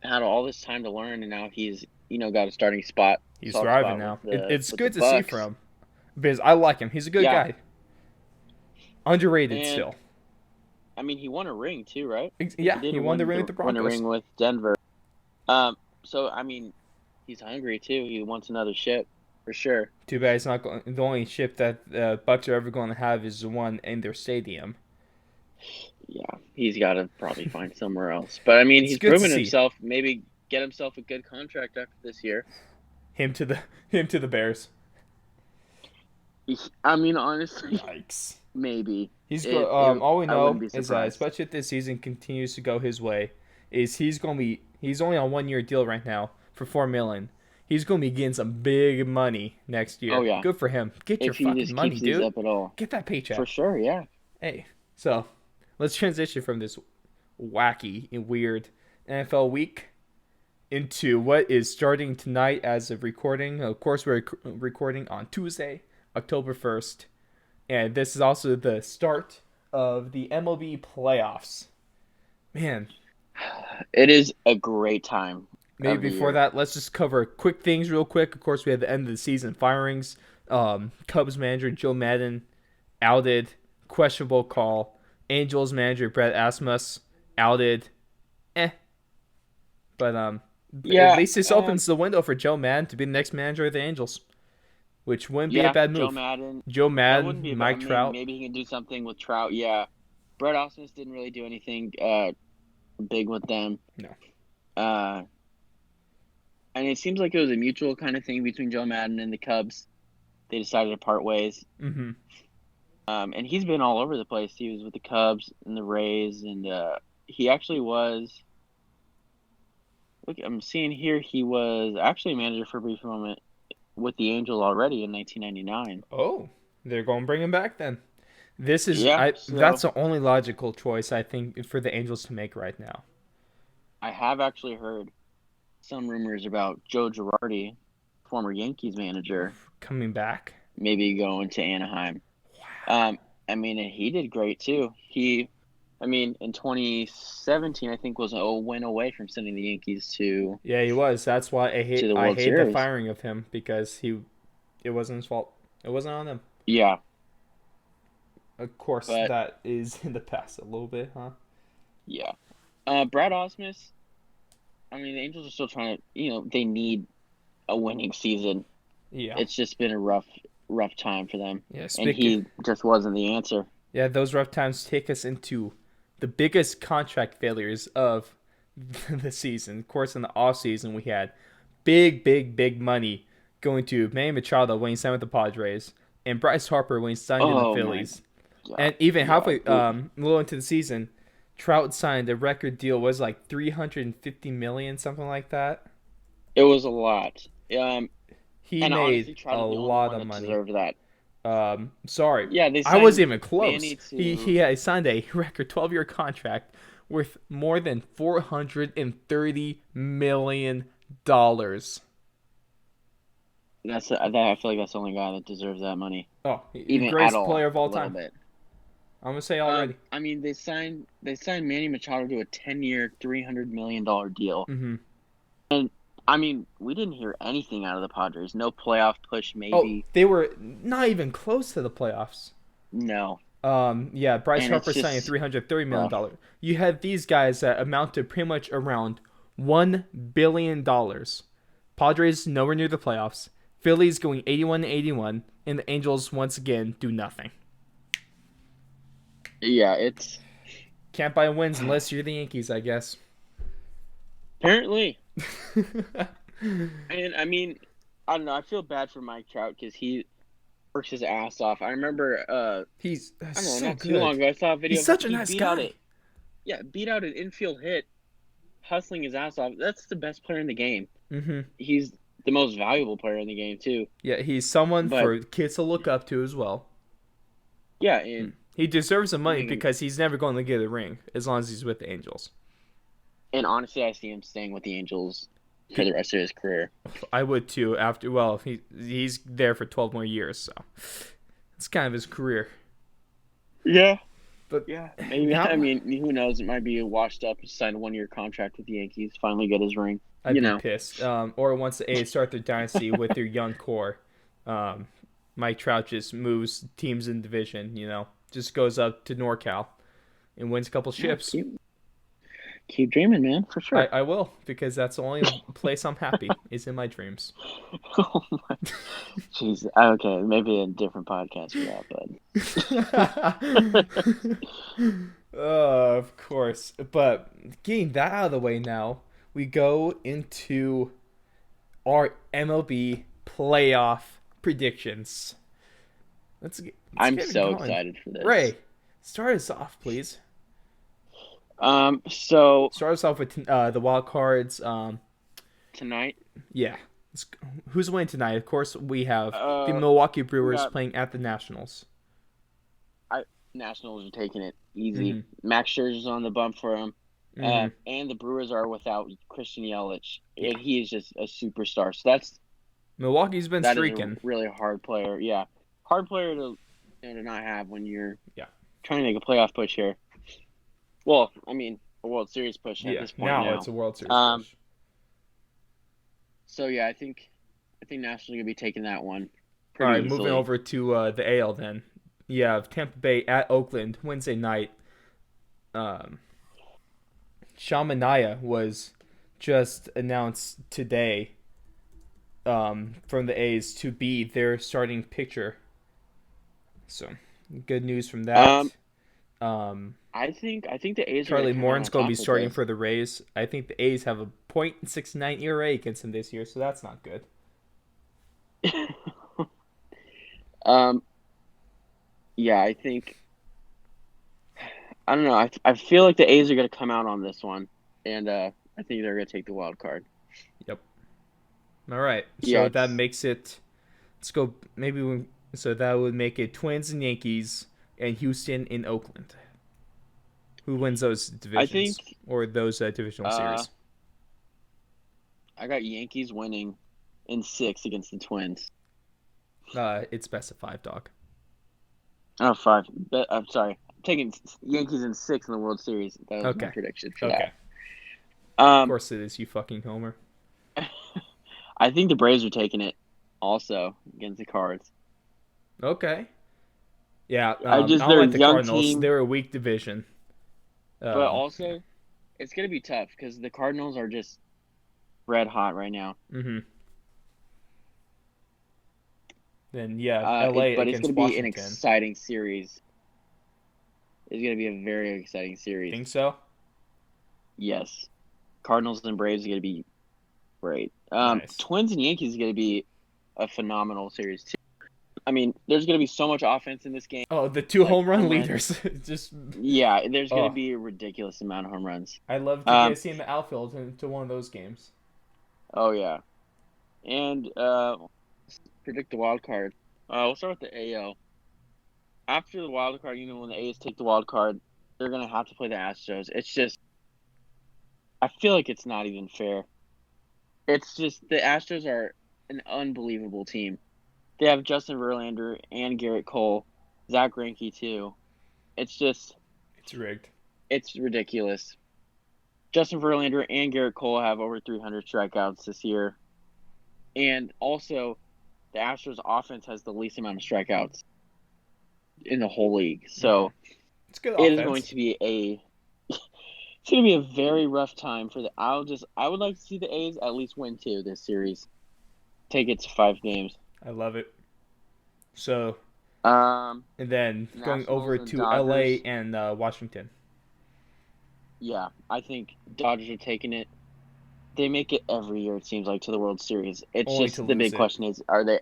had all this time to learn, and now he's got a He's soft thriving spot now. with the It's with the good to see from Bucks. him because I like him. He's a good Yeah, guy. Underrated and still. I mean he won a ring too, right? He Yeah, did he won the ring with the win a Broncos. ring with Denver. So I mean he's hungry too. He wants another ship for sure. Too bad it's not going. The only ship that the Bucks are ever going to have is the one in their stadium. Yeah, he's got to probably find somewhere else. But I mean, It's he's good to proven see himself. Maybe get himself a good contract after this year. him to the him to the Bears. I mean, honestly, Yikes. maybe He's it. go. it All we I wouldn't know be is that, surprised. especially if this season continues to go his way, is he's only on 1 year deal right now for $4 million. He's gonna be getting some big money next Oh year. yeah, Good for him. Get your if he fucking just money, keeps these dude. up at all, Get that for paycheck. sure. Yeah. Hey, so let's transition from this wacky and weird NFL week into what is starting tonight as of recording. Of course, we're recording on Tuesday, October 1st. And this is also the start of the MLB playoffs. Man, It is a great time maybe of the before year. that, let's just cover quick things real quick. Of course, we had the end of the season firings. Cubs manager Joe Madden outed, questionable call. Angels manager Brett Asmus outed. Eh. But at Yeah. least this opens the window for Joe Madden to be the next manager of the Angels, which wouldn't be a Yeah. bad Joe move. Madden. Joe That wouldn't Madden, be a bad. Mike Maybe Trout. maybe he can do something with Trout. Yeah. Brett Ausmus didn't really do anything big with them. No. Uh, and it seems like it was a mutual kind of thing between Joe Madden and the Cubs. They decided to part ways. Mm-hmm. And he's been all over the place. He was with the Cubs and the Rays, and he actually was. Look, I'm seeing here he was actually a manager for a brief moment with the Angels already in 1999. Oh, they're going to bring him back then. This is Yeah, that's so the only logical choice I think for the Angels to make right now. I have actually heard some rumors about Joe Girardi, former Yankees manager, Coming back. maybe going to Anaheim. Wow. I mean, and he did great too. In 2017, I think was a win away from sending the Yankees Yeah, he was. That's why to the I World hate the Series. firing of him because it wasn't his fault. It wasn't on him. Yeah, Of course, but that is in the past a little bit, huh? yeah, Brad Ausmus. I mean, the Angels are still trying to. They need a winning season. Yeah. It's just been a rough time for them, Yeah. and Speaking. he just wasn't the answer. Yeah, those rough times take us into the biggest contract failures of the season. Of course, in the off season, we had big money going to Manny Machado when he signed with the Padres, and Bryce Harper when he signed in the Oh my Phillies. God, And even yeah, halfway, a little into the season, Trout signed a record deal. Was like 350 million, something like that. it was a lot. He And made honestly, Trout a is the only lot one of that money. deserved that. Sorry, Yeah, they I wasn't signed even close. Manny He to. had signed a record 12-year contract worth more than $430 million. I feel like that's the only guy that deserves that money, Oh, even at greatest all, player of a all little time. bit. I'm gonna say already. I mean, they signed Manny Machado to a 10-year, $300 million deal. Mm-hmm. And I mean, we didn't hear anything out of the Padres. No playoff push, Oh, maybe. they were not even close to the playoffs. No, Yeah, Bryce and it's Harper signing just rough. $330 million. You had these guys that amount to pretty much around $1 billion. Padres nowhere near the playoffs. Phillies going 81-81, and the Angels once again do nothing. Yeah, it's Can't buy wins unless you're the Yankees, I guess. apparently. And I mean, I don't know. I feel bad for Mike Trout because he works his ass off. I remember, He's I don't know, so not too long good. ago, I saw a video He's of him. such a He nice guy. beat out an infield hit, hustling his ass off. That's the best player in the game. Mm-hmm. He's the most valuable player in the game too. Yeah, he's someone But for kids to look up to as well. yeah, and He deserves the I money mean, because he's never going to get a ring as long as he's with the Angels. and honestly, I see him staying with the Angels for the rest of his career. I would too. After well, he's there for 12 more years, so it's kind of his career. Yeah. But Yeah, maybe. I now mean, who knows? It might be washed up, sign a 1-year contract with the Yankees, finally get his ring. I'd You be know. pissed. Or once the A's start their dynasty with their young core, um, Mike Trout just moves teams in division. Just goes up to NorCal and wins a couple Yeah, ships. keep dreaming, man, for sure. I will because that's the only place I'm happy is in my dreams. Oh my, jeez. Okay, maybe a different podcast for that, Of course. But getting that out of the way now, we go into our MLB playoff predictions. Let's I'm get it so going. excited for this. Ray, start us off, please. So Start us off with the wild cards. tonight, Yeah. Who's winning tonight? Of course, we have the uh, Milwaukee we Brewers got playing at the Nationals. I Nationals are taking it easy. Mm-hmm. Max Scherzer's on the bump for him. Mm-hmm. And the Brewers are without Christian Yelich, Yeah. and he is just a superstar. So Milwaukee's been that is a streaking. really hard player. Yeah, hard player to not have when you're Yeah. trying to make a playoff push here. Well, I mean, a World Series push at Yeah. this point Now now. it's a World Series Um, push. so yeah, I think Nationals gonna be taking that one All pretty right, moving easily. over to the AL then. You have Tampa Bay at Oakland Wednesday night. Um, Sean Manaea was just announced today from the A's to be their starting pitcher. So, good news from that. Um, Um, I think the A's are gonna Charlie come out Morton's on going to be top with starting this. for the Rays. I think the A's have a .69 ERA against them this year, so that's not good. um, yeah, I don't know. I feel like the A's are gonna come out on this one, and I think they're gonna take the wild card. Yep. All right. Yeah, So that makes it. Let's go. So that would make it Twins and Yankees and Houston and Oakland. Who wins those I think divisions or those divisional uh, series? I got Yankees winning in 6 against the Twins. It's best of 5, dog. Oh, 5. I'm sorry. I'm taking Yankees in 6 in the World Series. That was my Okay. prediction for Okay. that. Of Um, course it is. You fucking homer. I think the Braves are taking it also against the Cards. Okay. Yeah. I don't They're a like the young Cardinals. team, They're a weak division. but Yeah. also it's gonna be tough because the Cardinals are just red hot right now. Mm-hmm. Then yeah, L.A. But it's against gonna be an Washington. exciting series. It's gonna be a very exciting series. Think so? Yes, Cardinals and Braves are gonna be great. Nice. Twins and Yankees is gonna be a phenomenal series too. I mean, there's going to be so much offense in this game, Oh, the two like home run home runs. leaders. Just Yeah, there's going to oh, be a ridiculous amount of home runs. I'd love to Um, get see him in the outfield into one of those games. oh yeah, and predict the wild card. We'll start with the AL. After the wild card, when the A's take the wild card, they're going to have to play the Astros. It's just, I feel like it's not even fair. It's just the Astros are an unbelievable team. They have Justin Verlander and Garrett Cole, Zach Greinke too. It's just, It's rigged. it's ridiculous. Justin Verlander and Garrett Cole have over 300 strikeouts this year. And also, the Astros offense has the least amount of strikeouts in the whole league. So It's good it is going offense. to be it's going to be a very rough time for the I would like to see the A's at least win 2 this series. Take it to 5 games. I love it. So and then going Nationals over and to L.A. Dodgers. and Washington. Yeah, I think Dodgers are taking it. They make it every year, it seems like, to the World Series. It's Only to just the lose big it. question is, are they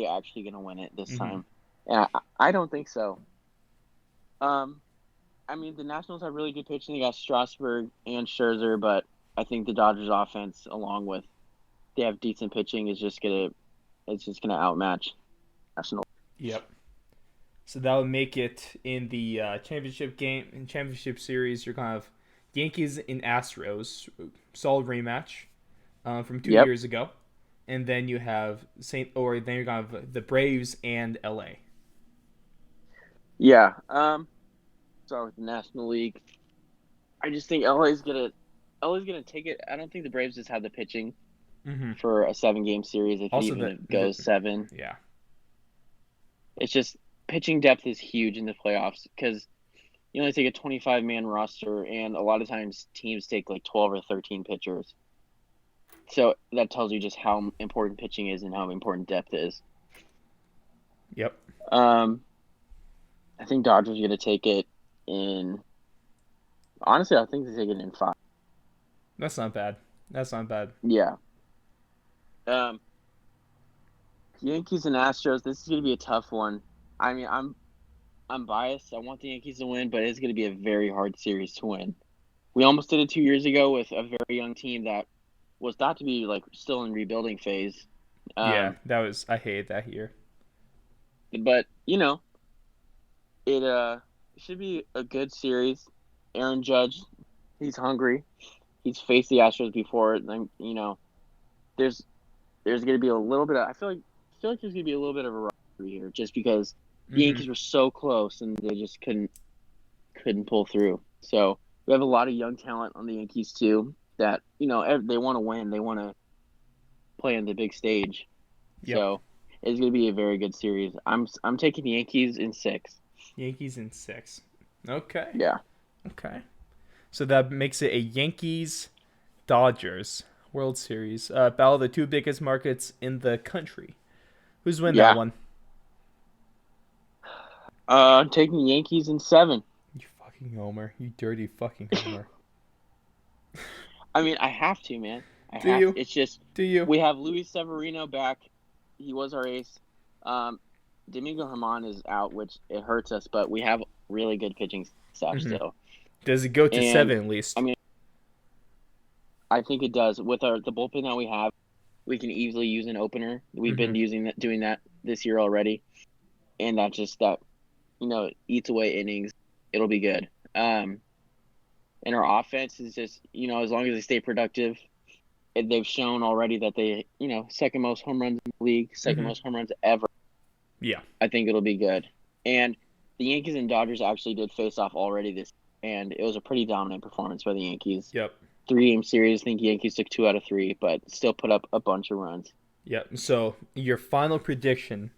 actually going to win it this Mm-hmm. time? And I don't think so. I mean, the Nationals have really good pitching. They got Strasburg and Scherzer, but I think the Dodgers offense, along with they have decent pitching, it's gonna outmatch Nationals. Yep. So that would make it in the championship series. You're kind of Yankees and Astros, solid rematch. from two Yep. years ago, and then you have then you're gonna have the Braves and LA. Yeah. Start with the National League. I just think LA's gonna take it. I don't think the Braves just have the pitching Mm-hmm. for a 7-game series if Also, it goes seven. yeah, It's just pitching depth is huge in the playoffs because you only take a 25-man roster, and a lot of times teams take like 12 or 13 pitchers. So that tells you just how important pitching is and how important depth is. yep. Um, I think Dodgers are going to take it in. Honestly, I think they take it in 5. That's not bad. That's not bad. Yeah. Um, Yankees and Astros. This is going to be a tough one. I mean, I'm biased. I want the Yankees to win, but it's going to be a very hard series to win. We almost did it 2 years ago with a very young team that was thought to be like still in rebuilding phase. Yeah, I hated that year. But it should be a good series. Aaron Judge, he's hungry. He's faced the Astros before. And there's going to be a little bit of, I feel like there's going to be a little bit of a rivalry here just because the Mm-hmm. Yankees were so close and they just couldn't pull through. So we have a lot of young talent on the Yankees too that they want to win. They want to play on the big stage. Yep. So it's going to be a very good series. I'm taking the Yankees in 6. Yankees in 6. Okay. Yeah. Okay. So that makes it a Yankees Dodgers World Series. Battle of the two biggest markets in the country. Who's win that Yeah. one? I'm taking the Yankees in 7. You fucking homer. You dirty fucking homer. I mean, I have to, man. Do you? It's just Do you? we have Luis Severino back. He was our ace. Domingo Germán is out, which it hurts us, but we have really good pitching stuff Mhm. still. Does it go to And, 7 at least? I mean, I think it does. With the bullpen that we have, we can easily use an opener. We've been doing that this year already, and it eats away innings. It'll be good. And our offense is just as long as they stay productive, and they've shown already that they second most home runs in the league, second most home runs ever. Yeah. I think it'll be good. And the Yankees and Dodgers actually did face off already and it was a pretty dominant performance by the Yankees. Yep. 3-game series, I think Yankees took 2 out of 3, but still put up a bunch of runs. Yep. So your final prediction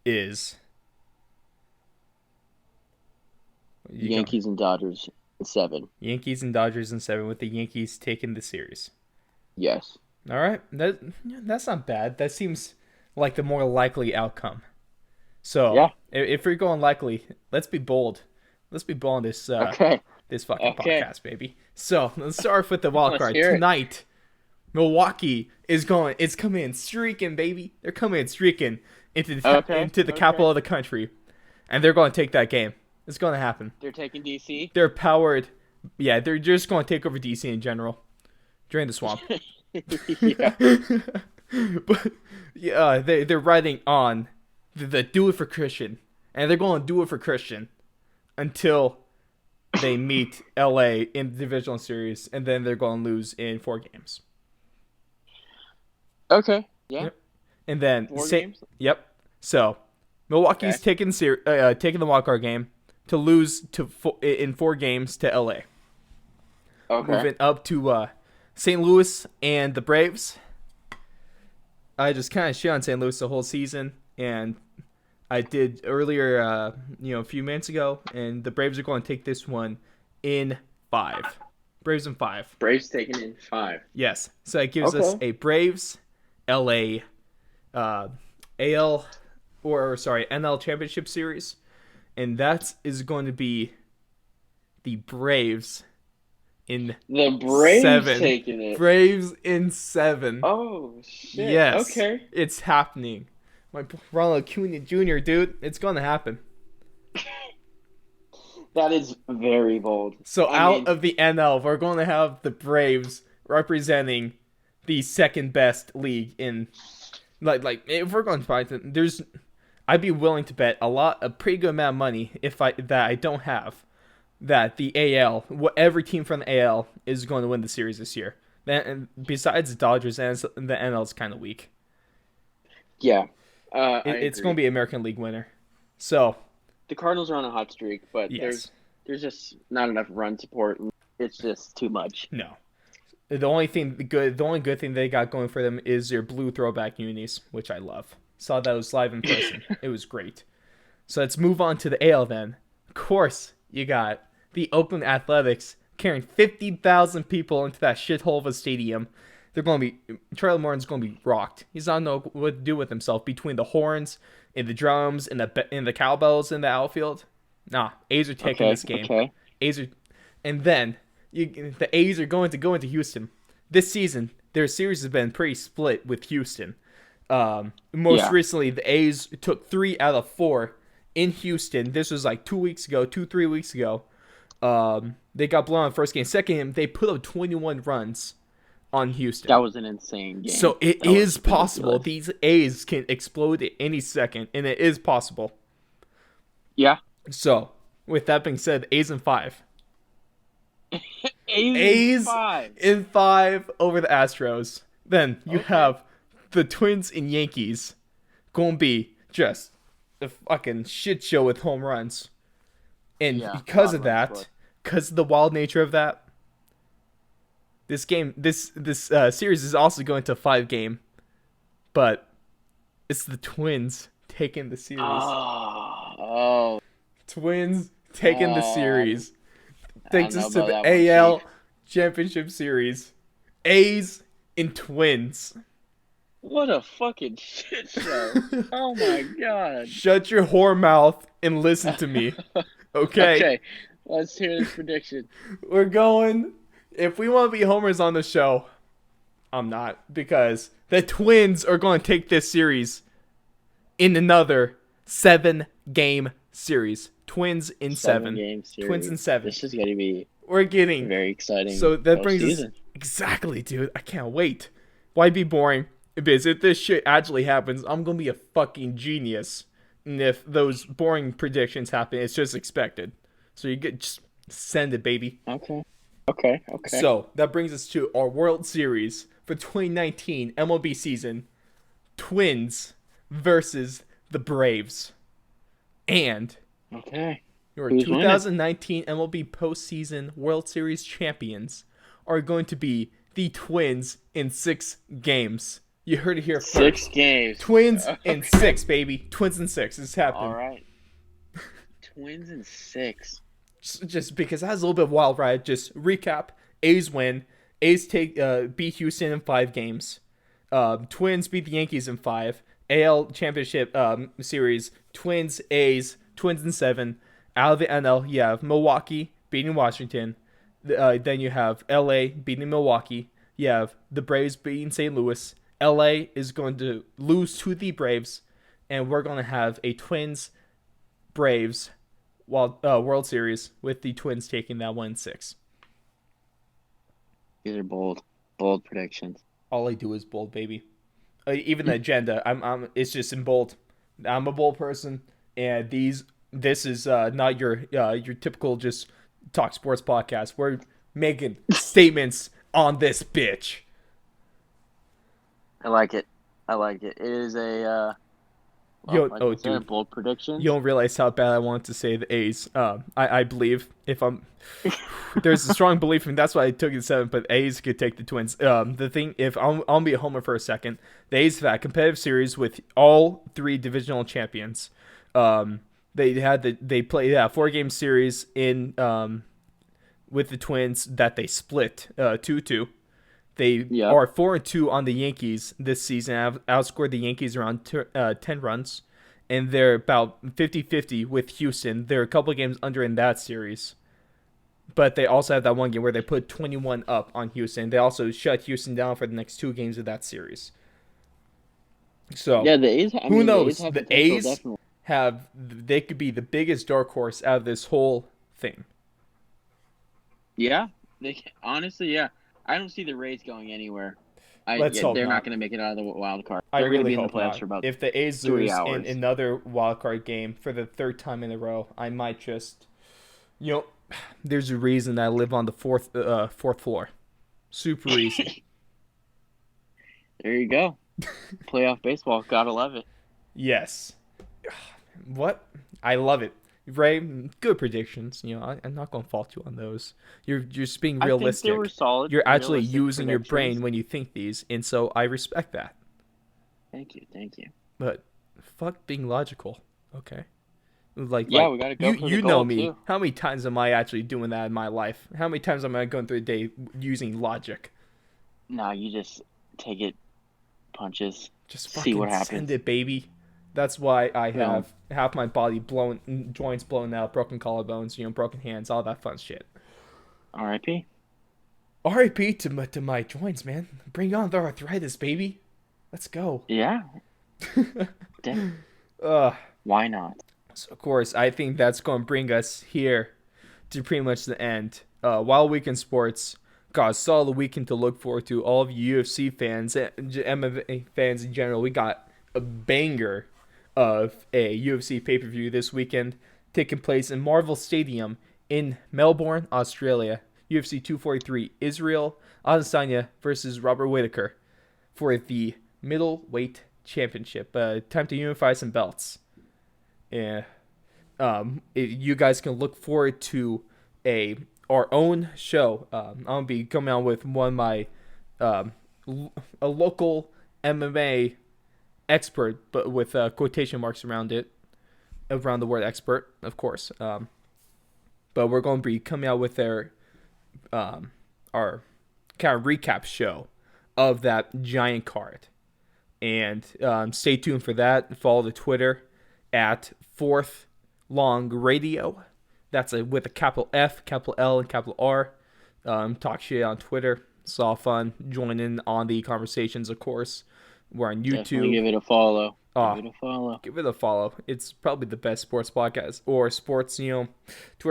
is Yankees and Dodgers in 7. Yankees and Dodgers in 7 with the Yankees taking the series. Yes. All right. That's not bad. That seems like the more likely outcome. So Yeah. if we're going likely, let's be bold. Let's be bold in this Okay. this fucking Okay. podcast, baby. So let's start off with the wild Let's card hear it. tonight. Milwaukee is going. It's coming in streaking, baby. They're coming in streaking into the capital of the country, and they're going to take that game. It's going to happen. They're taking DC. They're powered. Yeah, they're just going to take over DC in general. Drain the swamp. Yeah. But yeah, they're riding on the do it for Christian, and they're going to do it for Christian until they meet LA in the divisional series, and then they're going to lose in 4 games. Okay. Yeah. Yep. And then 4 games. Yep. So Milwaukee's taking the wild card game to lose in 4 games to LA. Okay. Moving up to St. Louis and the Braves. I just kind of shit on St. Louis the whole season, and I did earlier, a few minutes ago, and the Braves are going to take this one in 5. Braves in 5. Braves taking in 5. Yes. So it gives us a Braves, LA, NL Championship Series, and that is going to be the Braves in The Braves 7. taking it. Braves in 7. Oh shit. Yes. Okay. It's happening. My Ronald Acuna Jr., dude, it's going to happen. That is very bold. So I mean, of the NL, we're going to have the Braves representing the second best league in like if we're going to fight it, I'd be willing to bet a pretty good amount of money that I don't have that the AL, every team from the AL is going to win the series this year. Then besides the Dodgers, and the NL is kind of weak. Yeah, I It's going to agree. be American League winner. So The Cardinals are on a hot streak, but yes, there's just not enough run support. It's just too much. no. The only good thing they got going for them is their blue throwback unis, which I love. Saw those live in person. It was great. So let's move on to the AL then. Of course, you got the Oakland Athletics carrying 50,000 people into that shithole of a stadium. They're going to be Charlie Morton's going to be rocked. He's not know what to do with himself between the horns and the drums and the cowbells in the outfield. Nah, A's are taking Okay, this game. okay. A's are, and then the A's are going to go into Houston this season. Their series has been pretty split with Houston. Most Yeah. recently, the A's took 3 out of 4 in Houston. This was like 2 weeks ago, 3 weeks ago. They got blown on the first game. Second game, they put up 21 runs on That Houston. was an insane game. So it That was is possible ridiculous. these A's can explode at any second, and it is possible. Yeah. So, with that being said, A's in 5. A's in A's 5. in 5 over the Astros. Then you Okay. have the Twins and Yankees going to be just a fucking shit show with home runs. And Yeah. A because lot of of runs that, scored. because of the wild nature of that, this series is also going to a 5 game, but it's the Twins taking the series. Oh. Twins taking the Oh. series I don't takes know us to about the that one, AL Chief. Championship Series. A's and Twins. What a fucking shit show. Oh my god. Shut your whore mouth and listen to me. Okay? Okay. Let's hear this prediction. We're going. If we want to be homers on the show, I'm not. Because the Twins are going to take this series in another 7 game series. Twins in 7. 7 game Twins in series. 7. This is going to be We're a getting. very exciting So that brings us. postseason. Exactly, dude. I can't wait. Why be boring? Because if this shit actually happens, I'm going to be a fucking genius. And if those boring predictions happen, it's just expected. So you get just send it, baby. Okay. Okay. Okay. So that brings us to our World Series for 2019 MLB season. Twins versus the Braves. And Okay. your Who's winning? 2019 MLB postseason World Series champions are going to be the Twins in 6 games. You heard it here first. 6 games. Twins in Okay. 6, baby. Twins in 6. It's happening. All right. Twins in 6. Just because that has a little bit of wild ride. Just recap: A's win. A's beat Houston in 5 games. Twins beat the Yankees in 5. AL Championship series: Twins, A's, Twins in 7. Out of the NL, you have Milwaukee beating Washington. Then you have LA beating Milwaukee. You have the Braves beating St. Louis. LA is going to lose to the Braves, and we're going to have a Twins Braves World Series with the Twins taking that 1-6. These are bold predictions. All I do is bold, baby. Even the agenda, it's just in bold. I'm a bold person, and this is not your typical just talk sports podcast. We're making statements on this bitch. I like it. I like it. It is a like I said, Dude, bold predictions. you don't realize how bad I want to say the A's. I believe if I'm there's a strong belief, and that's why I took it 7. But A's could take the Twins. The thing, if I'll be a homer for a second, the A's have had a competitive series with all 3 divisional champions. They played 4 game series in with the Twins that they split 2-2. They Yep. are 4-2 on the Yankees this season. Have outscored the Yankees around 10 runs, and they're about 50-50 with Houston. They're a couple of games under in that series, but they also have that one game where they put 21 up on Houston. They also shut Houston down for the next 2 games of that series. So Yeah, the A's. who knows? The A's have The potential, A's definitely. they could be the biggest dark horse out of this whole thing. Yeah, honestly, yeah. I don't see the Rays going anywhere. Let's hope They're not. not going to make it out of the wild card. I They're going to really be in the hope playoffs not. for about If the A's 3 lose hours. in another wild card game for the 3rd time in a row, I might just, there's a reason that I live on the fourth floor. Super easy. There you go. Playoff baseball. Gotta love it. Yes. What? I love it. Ray, good predictions. I'm not going to fault you on those. You're just being I think they were realistic. solid, You're actually realistic using your predictions. brain when you think these, and so I respect that. Thank you. Thank you. But fuck being logical. Okay. Like Yeah, like we got to you go for the you know goal, me. too. How many times am I actually doing that in my life? How many times am I going through a day using logic? No, you just take it, punches, Just see what fucking send happens. it, baby. That's why I Boom. have half my body blown, joints blown out, broken collarbones, broken hands, all that fun shit. R.I.P. R.I.P. to my joints, man. Bring on the arthritis, baby. Let's go. Yeah. uh, Why not? so of course, I think that's going to bring us here to pretty much the end. Wild Week in Sports. Got a solid weekend to look forward to. All of you UFC fans and MMA fans in general, we got a banger of a UFC pay per view this weekend taking place in Marvel Stadium in Melbourne, Australia. UFC 243, Israel Adesanya versus Robert Whitaker for the middleweight championship. Time to unify some belts. Yeah, you guys can look forward to our own show. I'm gonna be coming out with one of my um, a local MMA expert, but with quotation marks around it, around the word expert, of course. But we're going to be coming out with our kind of recap show of that giant card, and stay tuned for that. Follow the Twitter at Fourth Long Radio. That's with a capital F, capital L, and capital R. Talk shit on Twitter. It's all fun. Join in on the conversations, of course. We're on Definitely YouTube. give it a follow. Give Ah, it a follow. give it a follow. It's probably the best sports podcast or sports, Twitter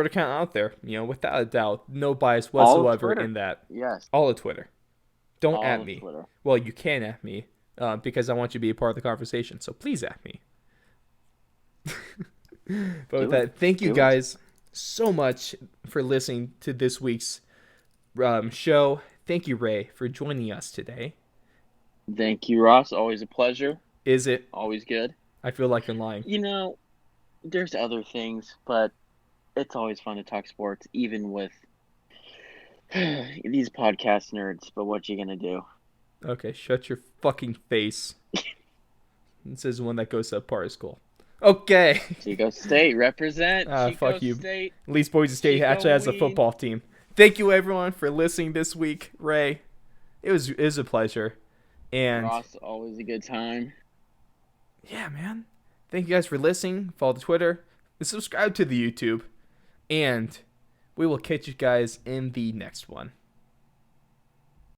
account out there. Without a doubt, no bias All of whatsoever Twitter. in that. Yes. All of Twitter. Don't All at of me. Twitter. Well, you can at me because I want you to be a part of the conversation. So please at me. But with Do it. that, thank you Do it. guys so much for listening to this week's show. Thank you, Ray, for joining us today. Thank you, Ross. Always a pleasure. Is it? Always good. I feel like I'm lying. There's other things, but it's always fun to talk sports, even with these podcast nerds. But what you gonna do? Okay, shut your fucking face. This is one that goes to part of school. Okay. Chico State represent. Chico Fuck you. State. At least Boise State Chico actually has a Ween. football team. Thank you, everyone, for listening this week. Ray, it was a pleasure. And Ross, always a good time. yeah, man. Thank you guys for listening. Follow the Twitter. And subscribe to the YouTube. And we will catch you guys in the next one.